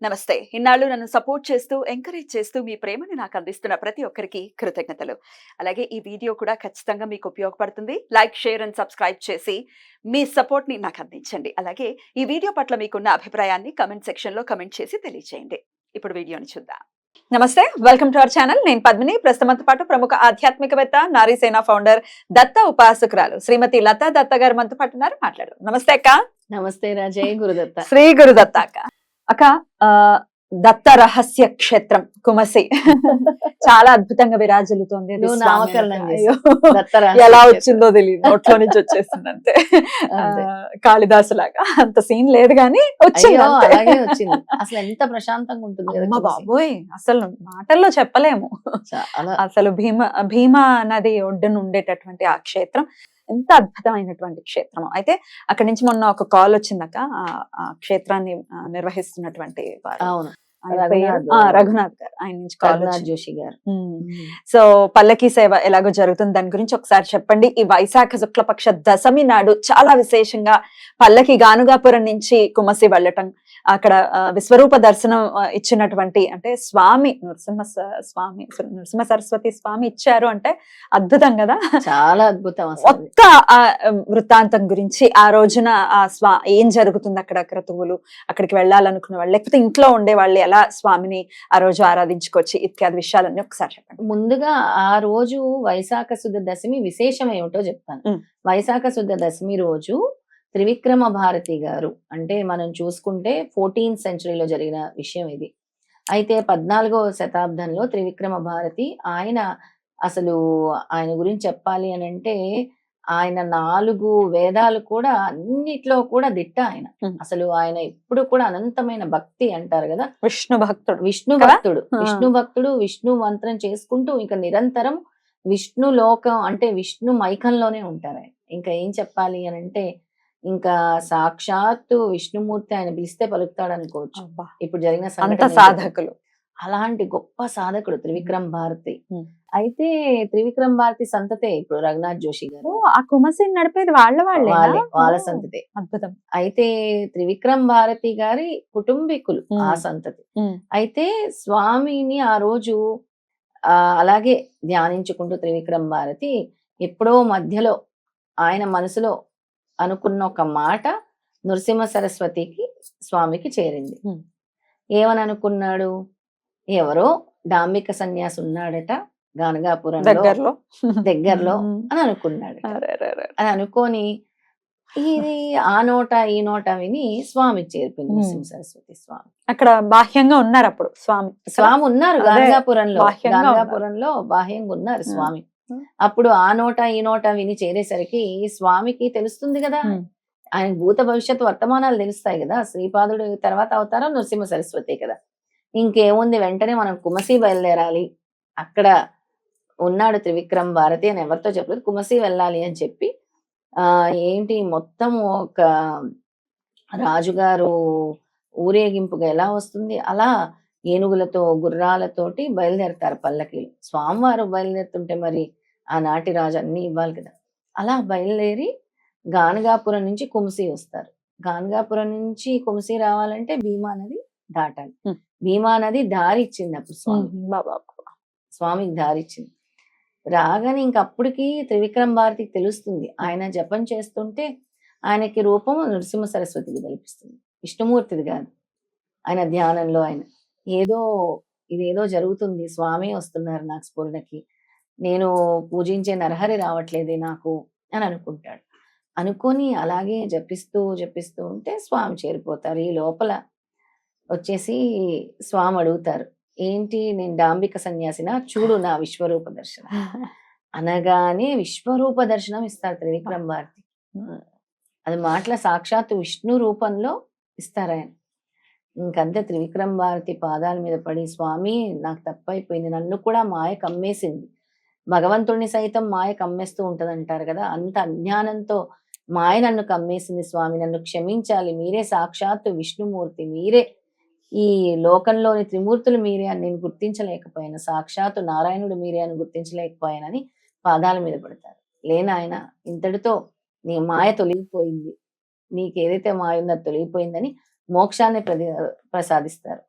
నమస్తే. ఇన్నాళ్ళు నన్ను సపోర్ట్ చేస్తూ, ఎంకరేజ్ చేస్తూ మీ ప్రేమని నాకు అందిస్తున్న ప్రతి ఒక్కరికి కృతజ్ఞతలు. అలాగే ఈ వీడియో కూడా ఖచ్చితంగా మీకు ఉపయోగపడుతుంది. లైక్, షేర్ అండ్ సబ్స్క్రైబ్ చేసి మీ సపోర్ట్‌ని నాకు అందించండి. అలాగే ఈ వీడియో పట్ల మీకున్న అభిప్రాయాన్ని కామెంట్ సెక్షన్‌లో కామెంట్ చేసి తెలియజేయండి. ఇప్పుడు వీడియోని చూద్దాం. నమస్తే. Welcome to our channel. నేను పద్మిని. ప్రస్తుతంతో పాటు ప్రముఖ ఆధ్యాత్మికవేత్త, నారీసేన ఫౌండర్, దత్త ఉపాసకురాలు శ్రీమతి లతా దత్త గారు మనతో పాటు ఉన్నారు. మాట్లాడదాం. నమస్తే అక్క. నమస్తే రాజయ్ గురుదత్త. శ్రీ గురుదత్త అక్క. అక్క, దత్త రహస్య క్షేత్రం కుమసి చాలా అద్భుతంగా విరాజిల్లుతోంది. నువ్వు నామకరణం అయ్యో, చేసావు. దత్త రహస్య ఎలా క్షేత్రం. వచ్చిందో తెలియదు, నోట్లో నుంచి వచ్చేసింది అంతే. అంతే. కాళిదాసు లాగా అంత సీన్ లేదు గానీ వచ్చింది అయ్యో అంతే. అలాగే వచ్చింది. అసలు ఎంత ప్రశాంతంగా ఉంటుంది కదా అమ్మ చూసి. బాబోయ్, అసలు మాటల్లో చెప్పలేము. చాలా అసలు భీమా నది ఒడ్డున ఉండేటటువంటి ఆ క్షేత్రం ఎంత అద్భుతమైనటువంటి క్షేత్రం. అయితే అక్కడి నుంచి మొన్న ఒక కాల్ వచ్చిందక్క. ఆ క్షేత్రాన్ని నిర్వహిస్తున్నటువంటి వారు, అవును. ఆయన పేరు రఘునాథ్ గారు. ఆయన నుంచి కాల్ రఘునాథ్ వచ్చింది. జోషి గారు. సో పల్లకి సేవ ఎలాగో జరుగుతుంది, దాని గురించి ఒకసారి చెప్పండి. ఈ వైశాఖ శుక్లపక్ష దశమి నాడు చాలా విశేషంగా పల్లకి గానుగాపురం నుంచి కుమసి వెళ్ళటం, అక్కడ విశ్వరూప దర్శనం ఇచ్చినటువంటి, అంటే స్వామి నృసింహ సరస్వతి స్వామి ఇచ్చారు అంటే అద్భుతం కదా. చాలా అద్భుతం అసలు. మొత్త ఆ వృత్తాంతం గురించి, ఆ రోజున ఏం జరుగుతుంది అక్కడ, క్రతువులు, అక్కడికి వెళ్ళాలనుకున్న వాళ్ళు, లేకపోతే ఇంట్లో ఉండే వాళ్ళు ఎలా స్వామిని ఆ రోజు ఆరాధించుకోవచ్చు, ఇత్యాది విషయాలన్నీ ఒకసారి చెప్పండి. ముందుగా ఆ రోజు వైశాఖ శుద్ధ దశమి విశేషం ఏమిటో చెప్తాను. వైశాఖ శుద్ధ దశమి రోజు త్రివిక్రమ భారతి గారు, అంటే మనం చూసుకుంటే 14th సెంచరీలో జరిగిన విషయం ఇది. అయితే 14వ శతాబ్దంలో త్రివిక్రమ భారతి, అసలు ఆయన గురించి చెప్పాలి అని అంటే ఆయన 4 వేదాలు కూడా అన్నిట్లో కూడా దిట్ట ఆయన. అసలు ఆయన ఎప్పుడు కూడా అనంతమైన భక్తి అంటారు కదా, విష్ణు భక్తుడు. విష్ణు భక్తుడు, విష్ణు మంత్రం చేసుకుంటూ ఇంకా నిరంతరం విష్ణు లోకం అంటే విష్ణు మైకంలోనే ఉంటారు ఆయన. ఇంకా ఏం చెప్పాలి అని అంటే ఇంకా సాక్షాత్తు విష్ణుమూర్తి ఆయన పిలిస్తే పలుకుతాడు అనుకోవచ్చు. ఇప్పుడు జరిగిన అంత సాధకులు, అలాంటి గొప్ప సాధకుడు త్రివిక్రమ్ భారతి. అయితే త్రివిక్రమ్ భారతి సంతతే ఇప్పుడు రఘునాథ్ జోషి గారు. ఆ కుమసి నడిపేది వాళ్ళ సంతతే. అద్భుతం. అయితే త్రివిక్రమ్ భారతి గారి కుటుంబీకులు ఆ సంతతి. అయితే స్వామిని ఆ రోజు అలాగే ధ్యానించుకుంటూ త్రివిక్రమ్ భారతి ఎప్పుడో మధ్యలో ఆయన మనసులో అనుకున్న ఒక మాట నృసింహ సరస్వతికి స్వామికి చేరింది. ఏమని అనుకున్నాడు, ఎవరో డాంబిక సన్యాసి ఉన్నాడట గానగాపురంలో దగ్గరలో అని అనుకున్నాడు. అని అనుకొని ఇది ఆ నోట ఈ నోట విని స్వామికి చేరిపోయింది నృసింహ సరస్వతి స్వామి. అక్కడ బాహ్యంగా ఉన్నారు అప్పుడు స్వామి ఉన్నారు గానగాపురంలో బాహ్యంగా ఉన్నారు స్వామి. అప్పుడు ఆ నోట ఈ నోట విని చేరేసరికి స్వామికి తెలుస్తుంది కదా, ఆయన భూత భవిష్యత్తు వర్తమానాలు తెలుస్తాయి కదా. శ్రీపాదుడు తర్వాత అవతారం నృసింహ సరస్వతి కదా. ఇంకేముంది, వెంటనే మనం కుమసి బయలుదేరాలి, అక్కడ ఉన్నాడు త్రివిక్రమ్ భారతి అని ఎవరితో చెప్పలేదు, కుమసి వెళ్ళాలి అని చెప్పి ఏంటి మొత్తం ఒక రాజుగారు ఊరేగింపుగా ఎలా వస్తుంది అలా ఏనుగులతో గుర్రాలతోటి బయలుదేరతారు పల్లకీలు. స్వామివారు బయలుదేరుతుంటే మరి ఆనాటి రాజు అన్ని ఇవ్వాలి కదా. అలా బయలుదేరి గానగాపురం నుంచి కుమసి వస్తారు. గానగాపురం నుంచి కుమసి రావాలంటే భీమా నది దాటాలి. భీమా నది దారి ఇచ్చింది అప్పుడు స్వామికి దారి ఇచ్చింది. రాగానే ఇంకప్పటికి త్రివిక్రమ్ భారతికి తెలుస్తుంది, ఆయన జపం చేస్తుంటే ఆయనకి రూపం నృసింహ సరస్వతికి కల్పిస్తుంది, విష్ణుమూర్తిది కాదు. ఆయన ధ్యానంలో ఆయన ఇదేదో జరుగుతుంది, స్వామి వస్తున్నారు నాకు స్ఫురణకి, నేను పూజించే నరహరి రావట్లేదే నాకు అని అనుకుంటాడు. అనుకొని అలాగే జపిస్తూ ఉంటే స్వామి చేరిపోతారు. ఈ లోపల వచ్చేసి స్వామి అడుగుతారు, ఏంటి నేను డాంబిక సన్యాసినా, చూడు నా విశ్వరూప దర్శనం అనగానే విశ్వరూప దర్శనం ఇస్తారు త్రివిక్రమ్ భారతి. అది మాటల సాక్షాత్తు విష్ణు రూపంలో ఇస్తారు ఆయన. ఇంకంతే త్రివిక్రమ్ భారతి పాదాల మీద పడి, స్వామి నాకు తప్పైపోయింది, నన్ను కూడా మాయ కమ్మేసింది, భగవంతుడిని సైతం మాయ కమ్మేస్తూ ఉంటది అంటారు కదా, అంత అజ్ఞానంతో మాయ నన్ను కమ్మేసింది స్వామి, నన్ను క్షమించాలి, మీరే సాక్షాత్తు విష్ణుమూర్తి, మీరే ఈ లోకంలోని త్రిమూర్తులు మీరే అని నేను గుర్తించలేకపోయాను, సాక్షాత్తు నారాయణుడు మీరే అని గుర్తించలేకపోయానని పాదాల మీద పడతారు. లేనాయన, ఇంతటితో నీ మాయ తొలగిపోయింది, నీకేదైతే మాయ ఉందో అది తొలగిపోయిందని మోక్షాన్ని ప్రసాదిస్తారు.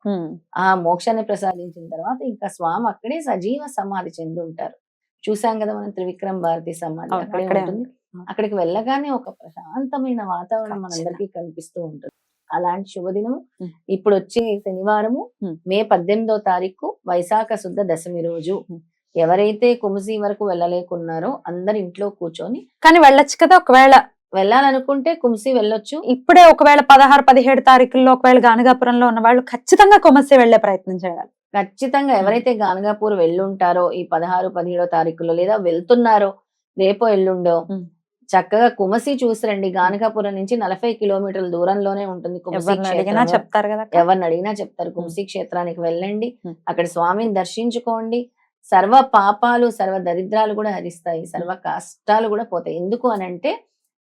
ఆ మోక్షాన్ని ప్రసాదించిన తర్వాత ఇంకా స్వామి అక్కడే సజీవ సమాధి చెంది ఉంటారు. చూసాం కదా మనం త్రివిక్రమ భారతి సమాధి అవును, అక్కడే అక్కడే ఉంటుంది. ఉంది. అక్కడికి వెళ్ళగానే ఒక ప్రశాంతమైన వాతావరణం మనందరికీ కనిపిస్తూ ఉంటుంది. అలాంటి శుభదినము ఉమ్. ఇప్పుడు వచ్చే శనివారము ఉమ్. మే 18వ తారీఖు వైశాఖ శుద్ధ దశమి రోజు. ఉమ్. ఎవరైతే కుమసి వరకు వెళ్ళలేకున్నారో అందరు ఇంట్లో కూర్చొని, కానీ వెళ్ళొచ్చు కదా ఒకవేళ వెళ్ళాలనుకుంటే కుమసి వెళ్ళొచ్చు. ఇప్పుడే ఒకవేళ 16-17 తారీఖుల్లో ఒకవేళ గానగాపురంలో ఉన్న వాళ్ళు ఖచ్చితంగా కొమస్సి వెళ్లే ప్రయత్నం చేయాలి. ఖచ్చితంగా ఎవరైతే గానగాపూర్ వెళ్ళుంటారో ఈ 16-17 తారీఖుల్లో, లేదా వెళ్తున్నారో రేపో ఎల్లుండో, ఉమ్. చక్కగా కుమసి చూసి రండి. గానగాపురం నుంచి 40 కిలోమీటర్ల దూరంలోనే ఉంటుంది కుమసి ఎవరిని అడిగినా క్షేత్రము. చెప్తారు కదా అక్క. ఎవరిని అడిగినా చెప్తారు. కుమసి క్షేత్రానికి వెళ్ళండి, ఉమ్. అక్కడ స్వామిని దర్శించుకోండి. సర్వ పాపాలు సర్వ దరిద్రాలు కూడా హరిస్తాయి, సర్వ కష్టాలు కూడా పోతాయి. ఎందుకు అనంటే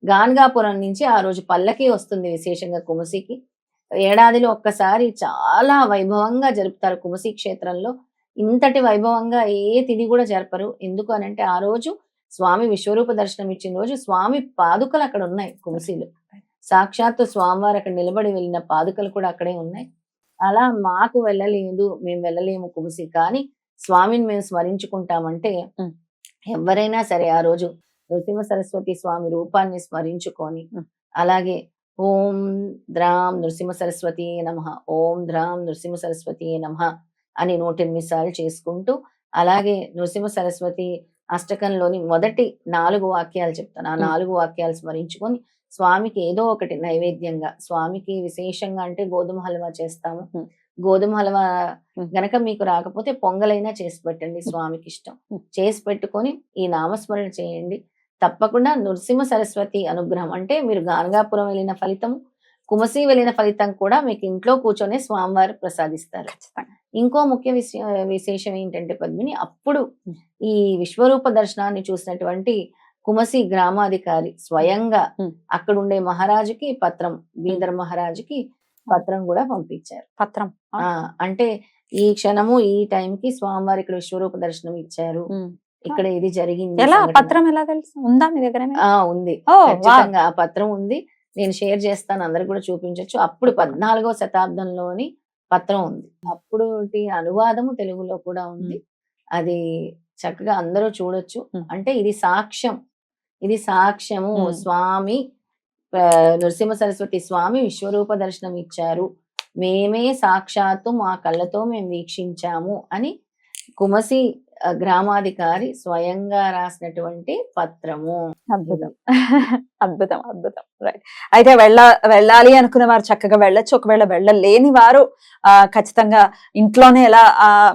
గానగాపురం నుంచి ఆ రోజు పల్లకి వస్తుంది విశేషంగా కుమసికి. ఏడాదిలో ఒక్కసారి చాలా వైభవంగా జరుపుతారు కుమసి క్షేత్రంలో. ఇంతటి వైభవంగా ఏ తిథి కూడా జరపరు. ఎందుకు అనంటే ఆ రోజు స్వామి విశ్వరూప దర్శనం ఇచ్చిన రోజు స్వామి పాదుకలు అక్కడ ఉన్నాయి కుమసిలో. సాక్షాత్తు స్వామివారు అక్కడ నిలబడి వెళ్ళిన పాదుకలు కూడా అక్కడే ఉన్నాయి. అలా మాకు వెళ్ళలేదు, మేము వెళ్ళలేము కుమసి, కానీ స్వామిని మేము స్మరించుకుంటామంటే ఉమ్. ఎవరైనా సరే ఆ రోజు నృసింహ సరస్వతి స్వామి రూపాన్ని స్మరించుకొని, ఉమ్. అలాగే ఓం ద్రాం నృసింహ సరస్వతి నమః, ఓం ద్రాం నృసింహ సరస్వతి నమః అని 108 సార్లు చేసుకుంటూ, అలాగే నృసింహ సరస్వతి అష్టకంలోని మొదటి 4 వాక్యాలు చెప్తాను. ఆ 4 వాక్యాలు స్మరించుకొని స్వామికి ఏదో ఒకటి నైవేద్యంగా, స్వామికి విశేషంగా అంటే గోధుమ హల్వా చేస్తాము. గోధుమ హల్వా గనక మీకు రాకపోతే పొంగలైనా చేసి పెట్టండి, స్వామికి ఇష్టం. చేసి పెట్టుకొని ఈ నామస్మరణ చేయండి. తప్పకుండా నృసింహ సరస్వతి అనుగ్రహం అంటే మీరు గానగాపురం వెళ్ళిన ఫలితం, కుమసి వెళ్ళిన ఫలితం కూడా మీకు ఇంట్లో కూర్చొనే స్వామివారు ప్రసాదిస్తారు. ఇంకో ముఖ్య విశేషం ఏంటంటే పద్మిని, అప్పుడు ఈ విశ్వరూప దర్శనాన్ని చూసినటువంటి కుమసి గ్రామాధికారి స్వయంగా అక్కడ ఉండే మహారాజుకి పత్రం, బీదర్ మహారాజుకి పత్రం కూడా పంపించారు. పత్రం అంటే ఈ క్షణము ఈ టైంకి స్వామివారు ఇక్కడ విశ్వరూప దర్శనం ఇచ్చారు, ఇక్కడ ఇది జరిగింది. ఎలా పత్రం ఎలా తెలుసు? ఉందా మీ దగ్గర? ఉంది, ఖచ్చితంగా ఆ పత్రం ఉంది. నేను షేర్ చేస్తాను, అందరికి కూడా చూపించవచ్చు. అప్పుడు 14వ శతాబ్దంలోని పత్రం ఉంది. అప్పుడు అనువాదము తెలుగులో కూడా ఉంది. అది చక్కగా అందరూ చూడొచ్చు. అంటే ఇది సాక్ష్యం, ఇది సాక్ష్యము. స్వామి నృసింహ సరస్వతి స్వామి విశ్వరూప దర్శనం ఇచ్చారు, మేమే సాక్షాత్తు మా కళ్ళతో మేము వీక్షించాము అని కుమసి గ్రామాధికారి స్వయంగా రాసినటువంటి పత్రము. అద్భుతం, అద్భుతం, అద్భుతం. రైట్. అయితే వెళ్ళాలి అనుకునే వారు చక్కగా వెళ్ళొచ్చు. ఒకవేళ వెళ్ళలేని వారు ఖచ్చితంగా ఇంట్లోనే ఎలా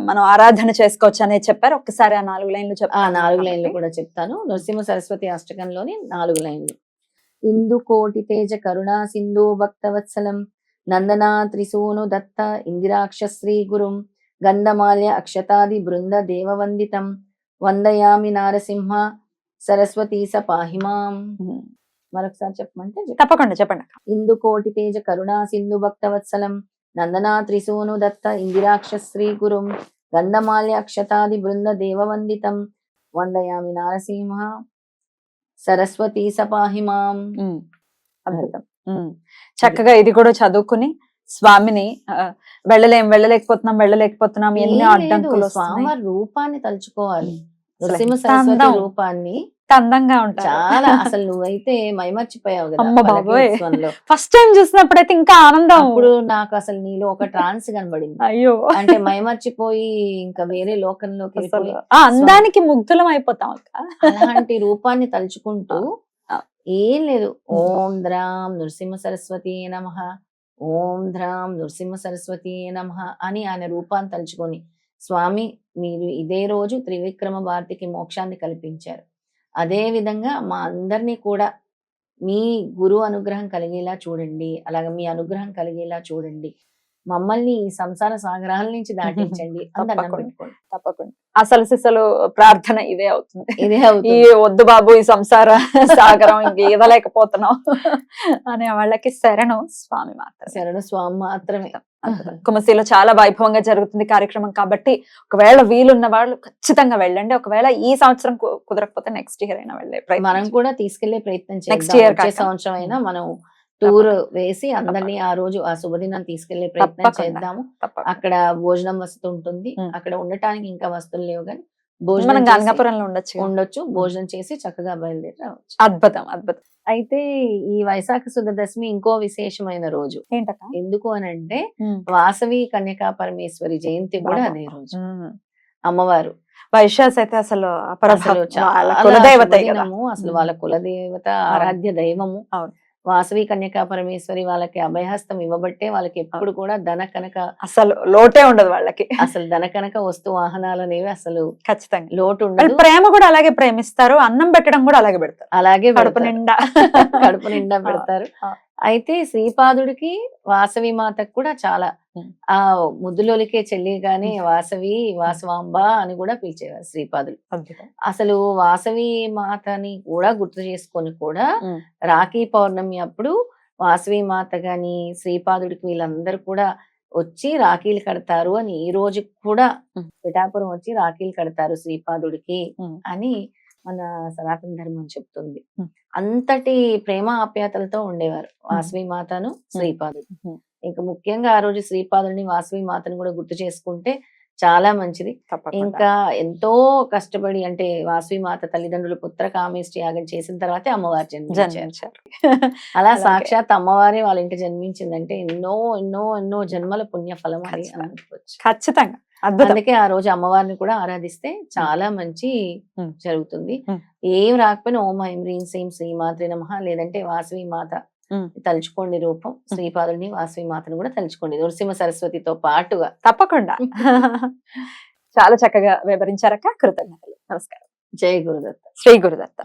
మనం ఆరాధన చేసుకోవచ్చు అనేది చెప్పారు. ఒక్కసారి ఆ 4 లైన్లు చెప్పారు. 4 లైన్లు కూడా చెప్తాను. నృసింహ సరస్వతి అష్టకంలోని 4 లైన్లు. ఇందు కోటి తేజ కరుణా సింధు భక్తవత్సలం నందనా త్రిసూను దత్త ఇందిరాక్ష శ్రీ గురుం గంధమాల్య అక్షతాది బృంద దేవవందితం వందయామి నారసింహ సరస్వతీ సపాహిమాం. మరొకసారి చెప్పమంటే తప్పకుండా చెప్పండి. ఇందు కోటి తేజ కరుణా సింధు భక్తవత్సలం నందనా త్రిసూను దత్త ఇందిరాక్ష శ్రీ గురుం గంధమాల్య అక్షతాది బృంద దేవవందితం వందయామి నారసింహ సరస్వతీ సపాహిమాం. అద్భుతం. చక్కగా ఇది కూడా చదువుకుని స్వామిని వెళ్ళలేకపోతున్నాం ఎన్ని అడ్డంకులు. స్వామి రూపాన్ని తలుచుకోవాలి, నృసింహ సరస్వతి రూపాన్ని. అందంగా ఉంటాయి చాలా. అసలు నువ్వైతే మైమర్చిపోయావు కదా ఫస్ట్ టైం చూసినప్పుడైతే, ఇంకా ఆనందం. అప్పుడు నాకు అసలు నీలో ఒక ట్రాన్స్ కనబడింది. అయ్యో, అంటే మైమర్చిపోయి ఇంకా వేరే లోకంలోకి అందానికి ముగ్ధులం అయిపోతాం. అలాంటి రూపాన్ని తలుచుకుంటూ ఏం లేదు, ఓం ద్రాం నృసింహ సరస్వతి నమః, ఓం ద్రాం నృసింహ సరస్వతి నమః అని ఆయన రూపాన్ని తలుచుకొని, స్వామి మీరు ఇదే రోజు త్రివిక్రమ భారతికి మోక్షాన్ని కల్పించారు, అదే విధంగా మా అందరినీ కూడా మీ గురు అనుగ్రహం కలిగేలా చూడండి, అలాగే మీ అనుగ్రహం కలిగేలా చూడండి, మమ్మల్ని ఈ సంసార సాగరాల నుంచి దాటించండి. తప్పకుండా అసలు సిసలు ప్రార్థన ఇదే అవుతుంది. ఈ వద్దు బాబు ఈ సంసార సాగరం ఇంక ఈదలేకపోతున్నాం అనే వాళ్ళకి శరణు స్వామి మాత్రం, శరణు స్వామి మాత్రమే. కుమసిలో చాలా వైభవంగా జరుగుతుంది కార్యక్రమం కాబట్టి ఒకవేళ వీలున్న వాళ్ళు ఖచ్చితంగా వెళ్ళండి. ఒకవేళ ఈ సంవత్సరం కుదరకపోతే నెక్స్ట్ ఇయర్ అయినా వెళ్ళే మనం కూడా తీసుకెళ్లే ప్రయత్నం చేద్దాం. నెక్స్ట్ ఇయర్ సంవత్సరం అయినా మనం టూర్ వేసి అందరినీ ఆ రోజు ఆ శుభదినాన్ని తీసుకెళ్లే ప్రయత్నం తప్పకుండా. చేద్దాము. తప్పకుండా. అక్కడ భోజనం వసతి ఉంటుంది. ఉమ్. అక్కడ ఉండటానికి ఇంకా వస్తువులు లేవు కానీ మనం భోజనం చేసి గంగాపురంలో ఉండొచ్చు. ఉండొచ్చు. భోజనం చేసి చక్కగా బయలుదేరి రావచ్చు. అద్భుతం, అద్భుతం. అయితే ఈ వైశాఖ శుద్ధ దశమి ఇంకో విశేషమైన రోజు. ఏంటక్క? ఎందుకు అనంటే వాసవి కన్యకా పరమేశ్వరి జయంతి కూడా అదే రోజు. అమ్మవారు వైశ్యాస్ అయితే అసలు అసలు వాళ్ళ చాలా కులదేవతే కదా. శుభదినము. అసలు వాళ్ళ కులదేవత ఆరాధ్య దైవము. అవును. వాసవి కన్యకా పరమేశ్వరి వాళ్ళకి అభయహస్తం ఇవ్వబట్టే వాళ్ళకి ఎప్పుడు కూడా ధన కనక అసలు లోటే ఉండదు వాళ్ళకి. అసలు ధన కనక వస్తు వాహనాలు అనేవి అసలు ఖచ్చితంగా. లోటు వాళ్ళు ఉండదు. ప్రేమ కూడా అలాగే ప్రేమిస్తారు, అన్నం పెట్టడం కూడా అలాగే పెడతారు, అలాగే కడుపు పెడతారు. నిండా. కడుపు నిండా పెడతారు. ఆ. అయితే శ్రీపాదుడికి వాసవి మాతకు కూడా చాలా ఆ ముద్దులోలికే చెల్లిగానే వాసవి వాసవాంబ అని కూడా పిలిచేవారు శ్రీపాదులు. అద్భుతం. అసలు వాసవి మాతని కూడా గుర్తు చేసుకొని కూడా రాఖీ పౌర్ణమి అప్పుడు వాసవి మాత గాని శ్రీపాదుడికి వీళ్ళందరూ కూడా వచ్చి రాఖీలు కడతారు అని ఈ రోజు కూడా పిఠాపురం వచ్చి రాఖీలు కడతారు శ్రీపాదుడికి అని మన సనాతన ధర్మం చెప్తుంది. అంతటి ప్రేమ ఆప్యాయతలతో ఉండేవారు వాసవి మాతను శ్రీపాదుడు. ఇంకా ముఖ్యంగా ఆ రోజు శ్రీపాదుడిని వాసవి మాతను కూడా గుర్తు చేసుకుంటే చాలా మంచిది. ఇంకా ఎంతో కష్టపడి అంటే వాసవి మాత తల్లిదండ్రులు పుత్ర కామేష్టి యాగం చేసిన తర్వాతే అమ్మవారు జన్మించారు. అలా సాక్షాత్ అమ్మవారే వాళ్ళ ఇంటి జన్మించిందంటే ఎన్నో ఎన్నో ఎన్నో జన్మల పుణ్య ఫలం అని అనుకోవచ్చు. ఖచ్చితంగా. అద్భుతం. అందుకే ఆ రోజు అమ్మవారిని కూడా ఆరాధిస్తే చాలా మంచి జరుగుతుంది. ఏం రాకపోయినా ఓం ఐం హ్రీం శ్రీం శ్రీమాత్రే నమః లేదంటే వాసవి మాత తలుచుకోండి రూపం. శ్రీపాదుని వాసవి మాతను కూడా తలుచుకోండి నృసింహ సరస్వతితో పాటుగా. తప్పకుండా. చాలా చక్కగా వివరించారక్క. కృతజ్ఞతలు. నమస్కారం. జై గురుదత్త. శ్రీ గురుదత్త.